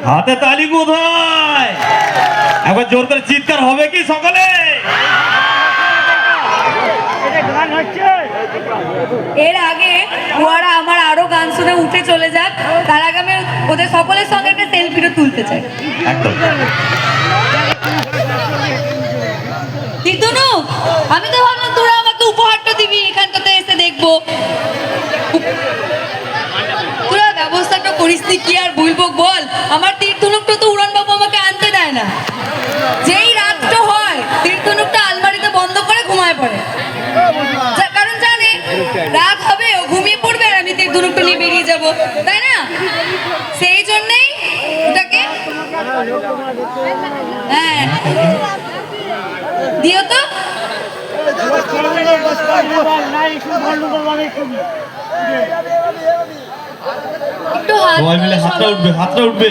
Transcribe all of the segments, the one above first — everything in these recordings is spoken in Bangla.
হাতে তালি কোথায়? একবার জোর করে চিৎকার হবে কি সকলে? এর আগে ওরা আমার আরো গান শুনে উঠে চলে যাক, তার আগে আমি ওদের সকলের সঙ্গে একটা সেলফিও তুলতে চাই। একদম। তীর্থনু, আমি তো ভাবলাম তোরা আমাকে উপহারটা দিবি, এখানটাতে এসে দেখবো। তোরা ব্যবস্থাটা করিসনি কি আর বলবো বল? আমার তীর্থনুকটা তো উড়ানবাবু আমাকে আনতে দেয় না। যেই রাতটা হয় তীর্থনুকটা আলমারিতে বন্ধ করে ঘুমায় পড়ে, কারণ জানে রাত হবে ও ঘুমিয়ে পড়বে আর আমি তীর্থনুকটা নিয়ে বেরিয়ে যাবো, তাই না? সেই জন্যেই ওটাকে হ্যাঁ দিও তো। একটু সবাই মিলে হাতটা উঠবে, হাতটা উঠবে।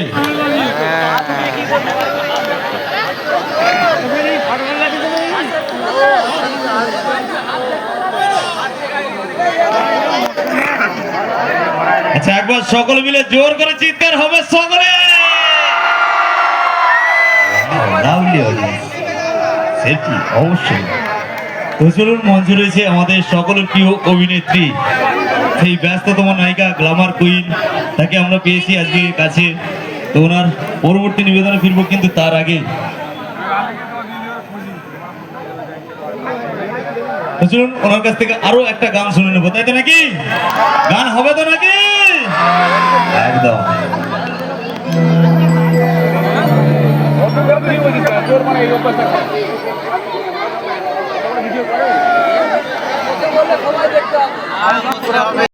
আচ্ছা, একবার সকলে মিলে জোর করে চিৎকার হবে সকলে। সেটি অবশ্যই। তো চলুন, মঞ্চে রয়েছে আমাদের সকলের প্রিয় অভিনেত্রী, সেই ব্যস্ততম নায়িকা, গ্ল্যামার কুইন, তাকে আমরা পেয়েছি আজকে কাছে। তো ওনার পরবর্তী নিবেদনে ফিরবো, কিন্তু তার আগে চলুন ওনার কাছ থেকে আরো একটা গান শুনে নেবো, তাই তো নাকি? গান হবে তো নাকি? একদম।